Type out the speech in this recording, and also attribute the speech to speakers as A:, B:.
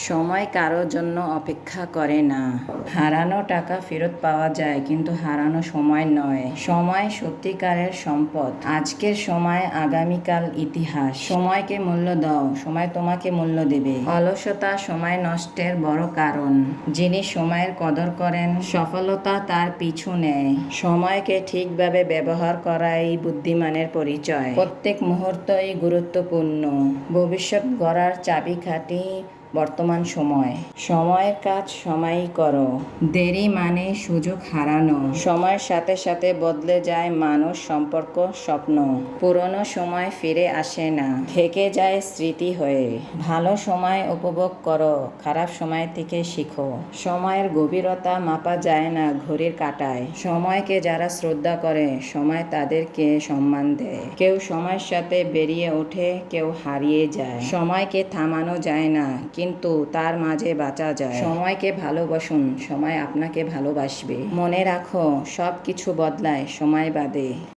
A: সময় কারো জন্য অপেক্ষা করে না। হারানো টাকা ফেরত পাওয়া যায়, কিন্তু হারানো সময় নয়। সময় সত্যিকারের সম্পদ। আজকের সময় আগামীকাল ইতিহাস। সময়কে মূল্য দাও, সময় তোমাকে মূল্য দেবে। অলসতা সময় নষ্টের বড় কারণ। যিনি সময়ের কদর করেন, সফলতা তার পিছু নেয়। সময়কে ঠিকভাবে ব্যবহার করাই বুদ্ধিমানের পরিচয়। প্রত্যেক মুহূর্তই গুরুত্বপূর্ণ। ভবিষ্যৎ গড়ার চাবিকাঠি বর্তমান সময়। সময়ের কাজ সময়ই করো। দেরি মানে সুযোগ হারানো। সময়ের সাথে সাথে বদলে যায় মানুষ, সম্পর্ক, স্বপ্ন। পুরনো সময় ফিরে আসে না, থেকে যায় স্মৃতি হয়ে। ভালো সময় উপভোগ করো, খারাপ সময় থেকে শিখো। সময়ের গভীরতা মাপা যায় না ঘড়ির কাঁটায়। সময়কে যারা শ্রদ্ধা করে, সময় তাদেরকে সম্মান দেয়। কেউ সময়ের সাথে বেরিয়ে ওঠে, কেউ হারিয়ে যায়। সময়কে থামানো যায় না, কিন্তু তার মাঝে বাঁচা যায়। সময়কে ভালোবাসুন, সময় আপনাকে ভালোবাসবে। মনে রাখো, সব কিছু বদলায় সময় বাদে।